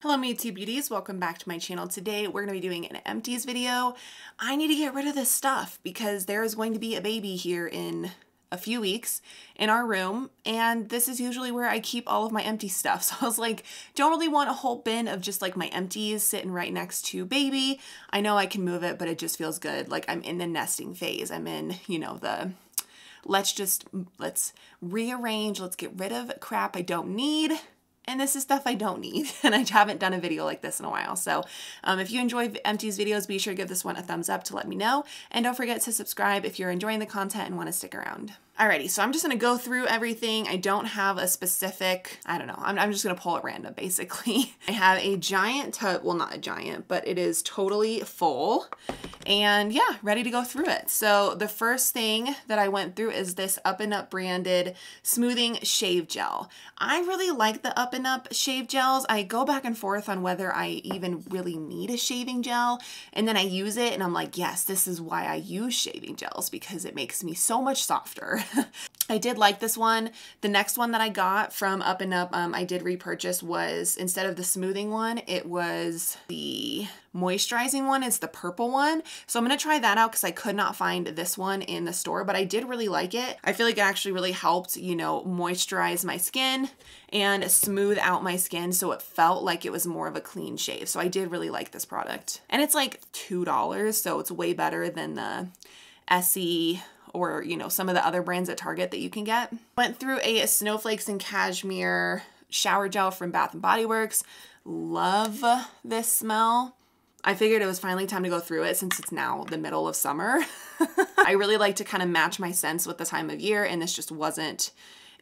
Hello my YouTube beauties, welcome back to my channel. Today we're going to be doing an empties video. I need to get rid of this stuff because there is going to be a baby here in a few weeks in our room, and this is usually where I keep all of my empty stuff. So I was like, don't really want a whole bin of just like my empties sitting right next to baby. I know I can move it, but it just feels good. Like I'm in the nesting phase. I'm in, you know, the let's rearrange, let's get rid of crap I don't need. And this is stuff I don't need, and I haven't done a video like this in a while. So if you enjoy empties videos, be sure to give this one a thumbs up to let me know. And don't forget to subscribe if you're enjoying the content and want to stick around. Alrighty, so I'm just gonna go through everything. I don't have a specific, I don't know, I'm just gonna pull at random basically. I have a giant tub, well not a giant, but it is totally full. And yeah, ready to go through it. So the first thing that I went through is this Up and Up branded smoothing shave gel. I really like the Up and Up shave gels. I go back and forth on whether I even really need a shaving gel. And then I use it and I'm like, yes, this is why I use shaving gels, because it makes me so much softer. I did like this one. The next one that I got from Up and Up, I did repurchase, was instead of the smoothing one, it was the moisturizing one. It's the purple one. So I'm going to try that out because I could not find this one in the store, but I did really like it. I feel like it actually really helped, you know, moisturize my skin and smooth out my skin so it felt like it was more of a clean shave. So I did really like this product. And it's like $2, so it's way better than the Essie or, you know, some of the other brands at Target that you can get. Went through a Snowflakes and Cashmere shower gel from Bath & Body Works. Love this smell. I figured it was finally time to go through it since it's now the middle of summer. I really like to kind of match my scents with the time of year, and this just wasn't,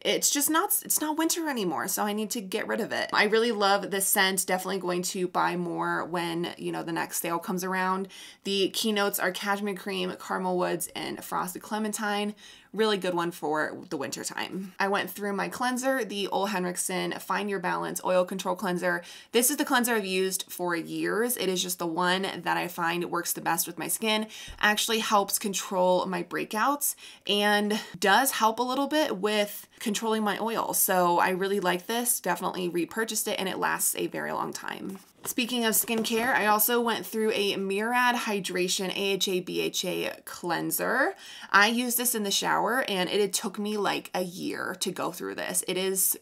it's not winter anymore, so I need to get rid of it. I really love this scent. Definitely going to buy more when, you know, the next sale comes around. The keynotes are Cashmere Cream, Caramel Woods, and Frosted Clementine. Really good one for the winter time. I went through my cleanser, the Ole Henriksen Find Your Balance Oil Control Cleanser. This is the cleanser I've used for years. It is just the one that I find works the best with my skin. Actually helps control my breakouts and does help a little bit with controlling my oil. So I really like this, definitely repurchased it, and it lasts a very long time. Speaking of skincare, I also went through a Murad Hydration AHA BHA cleanser. I used this in the shower and it took me like a year to go through this. It is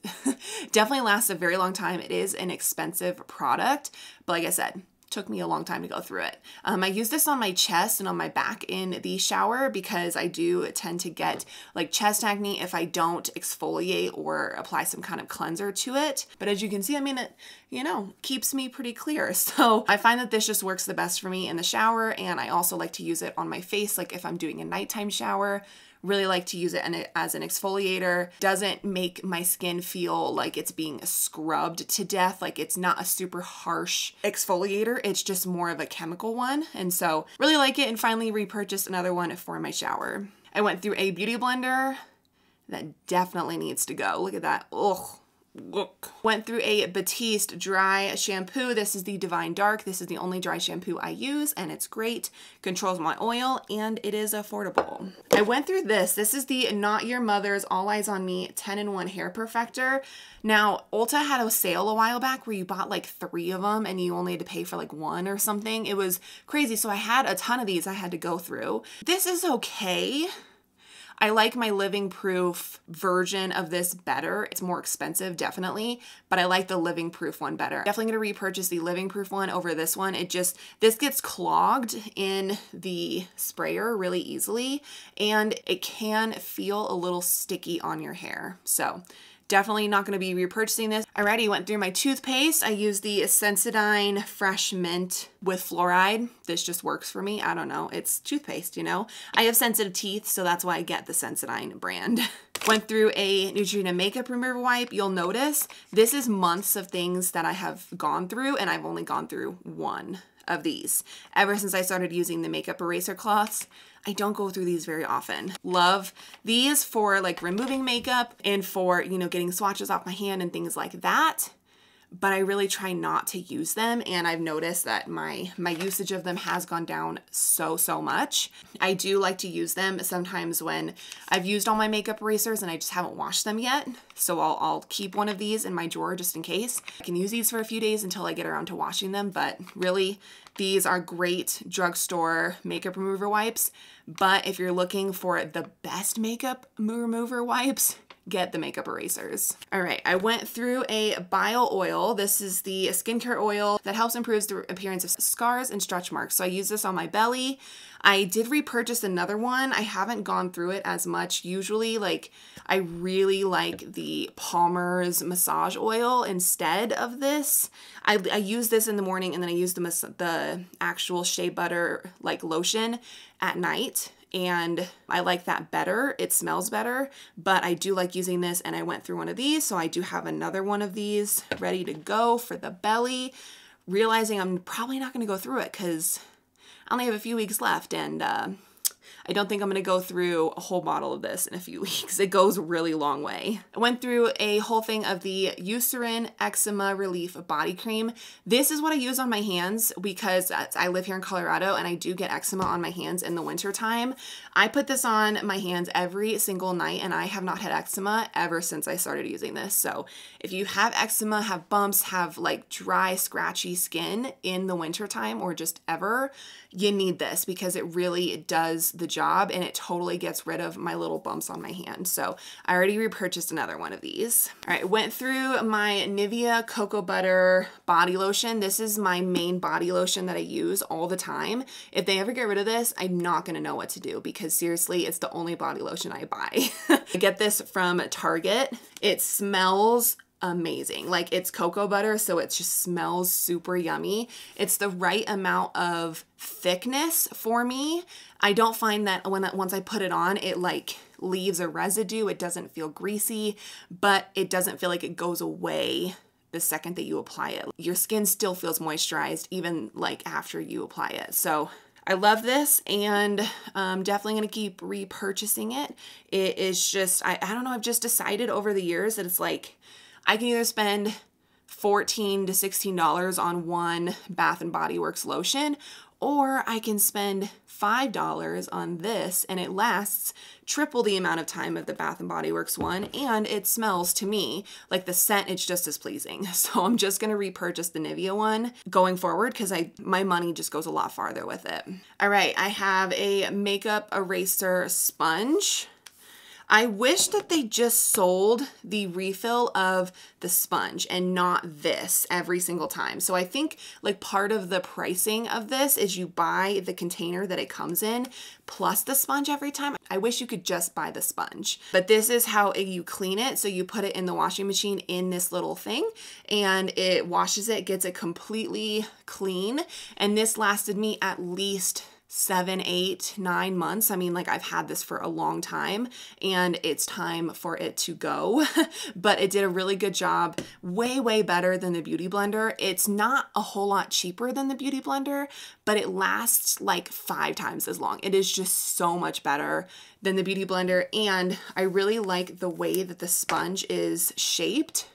definitely lasts a very long time. It is an expensive product, but like I said, took me a long time to go through it. I use this on my chest and on my back in the shower because I do tend to get like chest acne if I don't exfoliate or apply some kind of cleanser to it. But as you can see, I mean, it, you know, keeps me pretty clear. So I find that this just works the best for me in the shower, and I also like to use it on my face, like if I'm doing a nighttime shower. Really like to use it as an exfoliator. Doesn't make my skin feel like it's being scrubbed to death. Like it's not a super harsh exfoliator. It's just more of a chemical one. And so really like it, and finally repurchased another one for my shower. I went through a beauty blender that definitely needs to go. Look at that. Ugh. Look. Went through a Batiste dry shampoo. This is the Divine Dark. This is the only dry shampoo I use, and it's great. Controls my oil, and it is affordable. I went through this. This is the Not Your Mother's All Eyes on Me 10-in-1 Hair Perfector. Now, Ulta had a sale a while back where you bought like 3 of them and you only had to pay for like 1 or something. It was crazy. So I had a ton of these I had to go through. This is okay. I like my Living Proof version of this better. It's more expensive, definitely, but I like the Living Proof one better. Definitely gonna repurchase the Living Proof one over this one. This gets clogged in the sprayer really easily, and it can feel a little sticky on your hair. So definitely not going to be repurchasing this. I already went through my toothpaste. I used the Sensodyne Fresh Mint with fluoride. This just works for me. I don't know. It's toothpaste, you know. I have sensitive teeth, so that's why I get the Sensodyne brand. Went through a Neutrogena makeup remover wipe. You'll notice this is months of things that I have gone through, and I've only gone through 1 of these. Ever since I started using the makeup eraser cloths, I don't go through these very often. Love these for like removing makeup and for, you know, getting swatches off my hand and things like that. but I really try not to use them, and I've noticed that my usage of them has gone down so much. I do like to use them sometimes when I've used all my makeup erasers and I just haven't washed them yet, so I'll keep one of these in my drawer just in case. I can use these for a few days until I get around to washing them, but really these are great drugstore makeup remover wipes. But if you're looking for the best makeup remover wipes, get the makeup erasers. All right, I went through a bile oil. This is the skincare oil that helps improve the appearance of scars and stretch marks. So I use this on my belly. I did repurchase another one. I haven't gone through it as much. Usually, like, I really like the Palmer's massage oil instead of this. I use this in the morning, and then I use the actual shea butter like lotion at night. And I like that better. It smells better, but I do like using this, and I went through one of these, so I do have another one of these ready to go for the belly, realizing I'm probably not gonna go through it because I only have a few weeks left, and I don't think I'm gonna go through a whole bottle of this in a few weeks. It goes a really long way. I went through a whole thing of the Eucerin Eczema Relief Body Cream. This is what I use on my hands because I live here in Colorado and I do get eczema on my hands in the winter time. I put this on my hands every single night, and I have not had eczema ever since I started using this. So if you have eczema, have bumps, have like dry, scratchy skin in the winter time or just ever, you need this because it really does the job, and it totally gets rid of my little bumps on my hand. So I already repurchased another one of these. All right, went through my Nivea Cocoa Butter body lotion. This is my main body lotion that I use all the time. If they ever get rid of this, I'm not gonna know what to do because seriously, it's the only body lotion I buy. I get this from Target. It smells amazing. Like, it's cocoa butter, so it just smells super yummy. It's the right amount of thickness for me. I don't find that once I put it on, it like leaves a residue. It doesn't feel greasy, but it doesn't feel like it goes away the second that you apply it. Your skin still feels moisturized even like after you apply it. So I love this, and I'm definitely gonna keep repurchasing it. It is just, I don't know, I've just decided over the years that it's like, I can either spend $14 to $16 on one Bath & Body Works lotion, or I can spend $5 on this, and it lasts triple the amount of time of the Bath & Body Works one, and it smells, to me, like the scent, it's just as pleasing. So I'm just gonna repurchase the Nivea one going forward because my money just goes a lot farther with it. All right, I have a makeup eraser sponge. I wish that they just sold the refill of the sponge and not this every single time. So I think like part of the pricing of this is you buy the container that it comes in plus the sponge every time. I wish you could just buy the sponge, but this is how you clean it. So you put it in the washing machine in this little thing, and it washes it, gets it completely clean. And this lasted me at least 7, 8, 9 months. I mean, like, I've had this for a long time, and it's time for it to go. But it did a really good job, way better than the Beauty Blender. It's not a whole lot cheaper than the Beauty Blender, but it lasts like 5 times as long. It is just so much better than the Beauty Blender, and I really like the way that the sponge is shaped.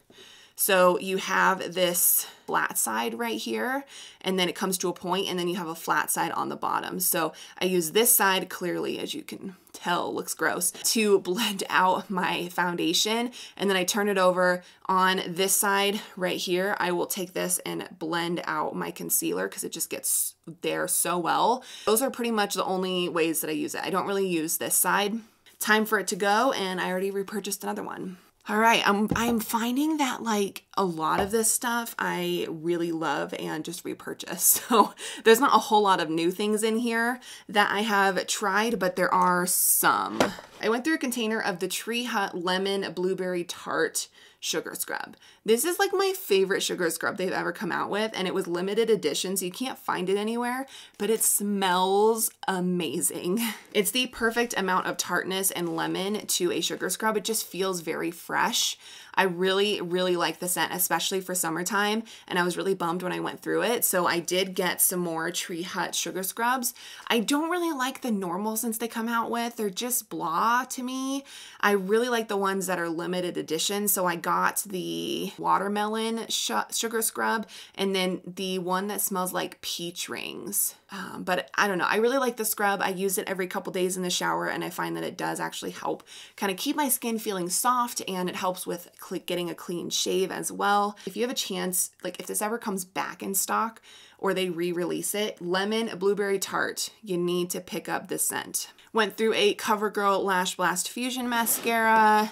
So you have this flat side right here, and then it comes to a point, and then you have a flat side on the bottom. So I use this side, clearly, as you can tell, looks gross, to blend out my foundation, and then I turn it over on this side right here. I will take this and blend out my concealer because it just gets there so well. Those are pretty much the only ways that I use it. I don't really use this side. Time for it to go, and I already repurchased another one. All right, I'm finding that like a lot of this stuff I really love and just repurchase. So there's not a whole lot of new things in here that I have tried, but there are some. I went through a container of the Tree Hut Lemon Blueberry Tart sugar scrub. This is like my favorite sugar scrub they've ever come out with, and it was limited edition, so you can't find it anywhere, but it smells amazing. It's the perfect amount of tartness and lemon to a sugar scrub. It just feels very fresh. I really, really like the scent, especially for summertime, and I was really bummed when I went through it. So I did get some more Tree Hut Sugar Scrubs. I don't really like the normal scents they come out with. They're just blah to me. I really like the ones that are limited edition. So I got the watermelon sugar scrub and then the one that smells like peach rings. But I don't know. I really like the scrub. I use it every couple days in the shower, and I find that it does actually help kind of keep my skin feeling soft, and it helps with getting a clean shave as well. If you have a chance, like if this ever comes back in stock or they re-release it, Lemon Blueberry Tart, you need to pick up this scent. Went through a CoverGirl Lash Blast Fusion Mascara.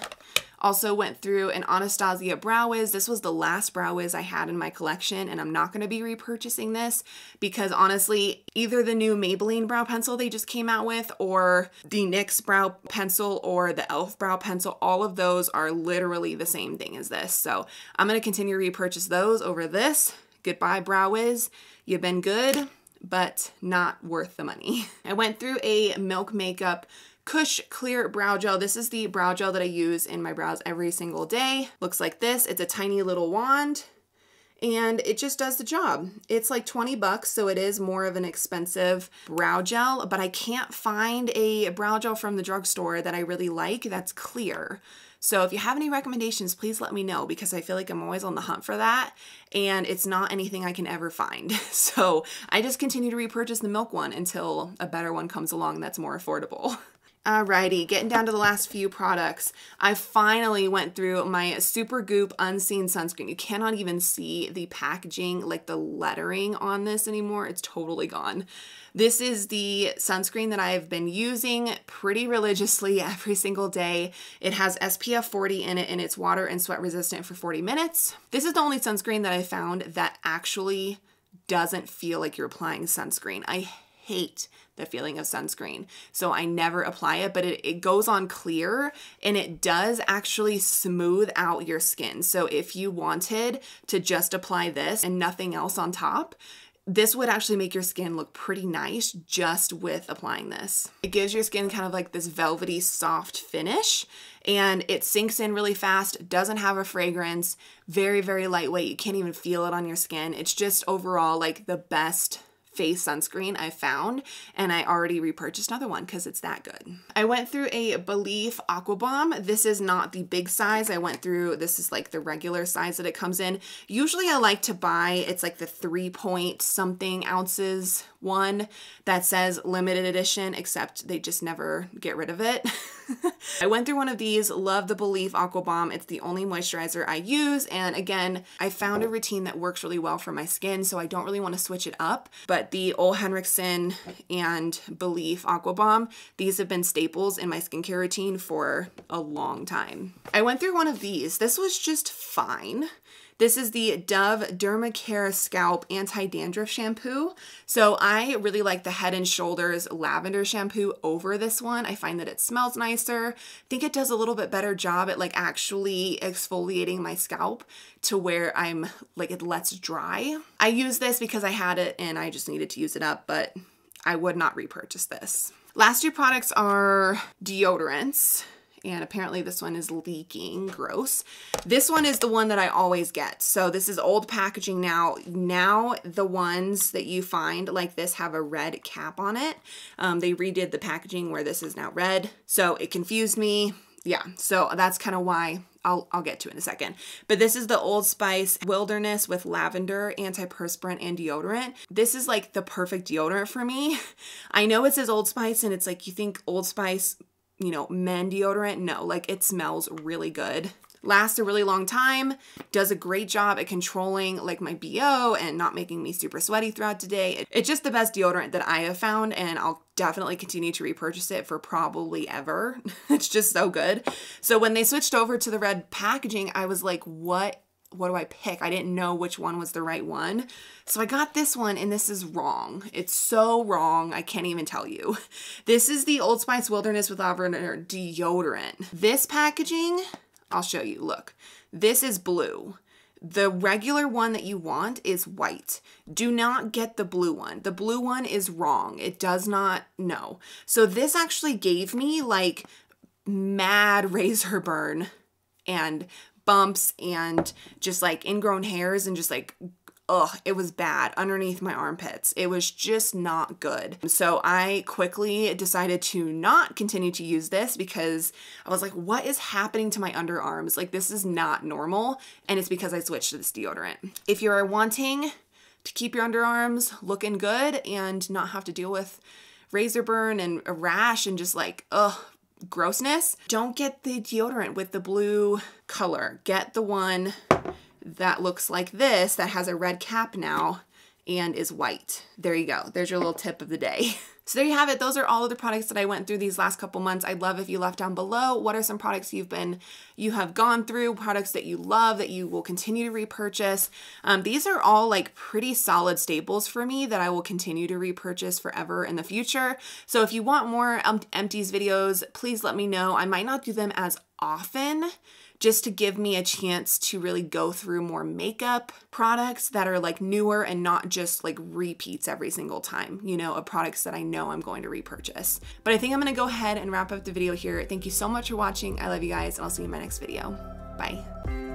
Also went through an Anastasia Brow Wiz. This was the last Brow Wiz I had in my collection, and I'm not going to be repurchasing this because honestly, either the new Maybelline brow pencil they just came out with, or the NYX brow pencil, or the e.l.f. brow pencil, all of those are literally the same thing as this. So I'm going to continue to repurchase those over this. Goodbye, Brow Wiz. You've been good, but not worth the money. I went through a Milk Makeup Kush Clear Brow Gel. This is the brow gel that I use in my brows every single day. Looks like this. It's a tiny little wand and it just does the job. It's like 20 bucks, so it is more of an expensive brow gel, but I can't find a brow gel from the drugstore that I really like that's clear. So if you have any recommendations, please let me know because I feel like I'm always on the hunt for that and it's not anything I can ever find. So I just continue to repurchase the Milk one until a better one comes along that's more affordable. Alrighty, getting down to the last few products. I finally went through my Supergoop Unseen Sunscreen. You cannot even see the packaging, like the lettering on this anymore. It's totally gone. This is the sunscreen that I've been using pretty religiously every single day. It has SPF 40 in it and it's water and sweat resistant for 40 minutes. This is the only sunscreen that I found that actually doesn't feel like you're applying sunscreen. I hate the feeling of sunscreen, so I never apply it, but it goes on clear and it does actually smooth out your skin. So if you wanted to just apply this and nothing else on top, this would actually make your skin look pretty nice just with applying this. It gives your skin kind of like this velvety soft finish and it sinks in really fast, doesn't have a fragrance, very, very lightweight. You can't even feel it on your skin. It's just overall like the best face sunscreen I found, and I already repurchased another one because it's that good. I went through a Belif Aqua Bomb. This is not the big size. I went through, this is like the regular size that it comes in. Usually I like to buy, it's like the 3 something ounces one that says limited edition, except they just never get rid of it. I went through one of these, love the Belif Aqua Bomb. It's the only moisturizer I use. And again, I found a routine that works really well for my skin, so I don't really want to switch it up. But the Ole Henriksen and Belif Aqua Bomb, these have been staples in my skincare routine for a long time. I went through one of these. This was just fine. This is the Dove Dermacare Scalp Anti-Dandruff Shampoo. So I really like the Head & Shoulders Lavender Shampoo over this one. I find that it smells nicer. I think it does a little bit better job at like actually exfoliating my scalp to where I'm like it lets dry. I use this because I had it and I just needed to use it up, but I would not repurchase this. Last two products are deodorants. And apparently this one is leaking, gross. This one is the one that I always get. So this is old packaging now. Now the ones that you find like this have a red cap on it. They redid the packaging where this is now red. So it confused me. Yeah, so that's kind of why I'll get to it in a second. But this is the Old Spice Wilderness with lavender, antiperspirant, and deodorant. This is like the perfect deodorant for me. I know it says Old Spice and it's like you think Old Spice, you know, men deodorant. No, like it smells really good. Lasts a really long time, does a great job at controlling like my BO and not making me super sweaty throughout the day. It's just the best deodorant that I have found and I'll definitely continue to repurchase it for probably ever. It's just so good. So when they switched over to the red packaging, I was like, what do I pick? I didn't know which one was the right one. So I got this one and this is wrong. It's so wrong. I can't even tell you. This is the Old Spice Wilderness with Lavender deodorant. This packaging, I'll show you. Look, this is blue. The regular one that you want is white. Do not get the blue one. The blue one is wrong. It does not, no. So this actually gave me like mad razor burn and bumps and just like ingrown hairs and just like, ugh, it was bad underneath my armpits. It was just not good. So I quickly decided to not continue to use this because I was like, what is happening to my underarms? Like, this is not normal. And it's because I switched to this deodorant. If you're wanting to keep your underarms looking good and not have to deal with razor burn and a rash and just like, ugh, grossness, don't get the deodorant with the blue color. Get the one that looks like this, that has a red cap now and is white. There you go. There's your little tip of the day. So there you have it. Those are all of the products that I went through these last couple months. I'd love if you left down below what are some products you have gone through, products that you love, that you will continue to repurchase. These are all like pretty solid staples for me that I will continue to repurchase forever in the future. So if you want more empties videos, please let me know. I might not do them as often, just to give me a chance to really go through more makeup products that are like newer and not just like repeats every single time, you know, of products that I know I'm going to repurchase. But I think I'm gonna go ahead and wrap up the video here. Thank you so much for watching. I love you guys, and I'll see you in my next video. Bye.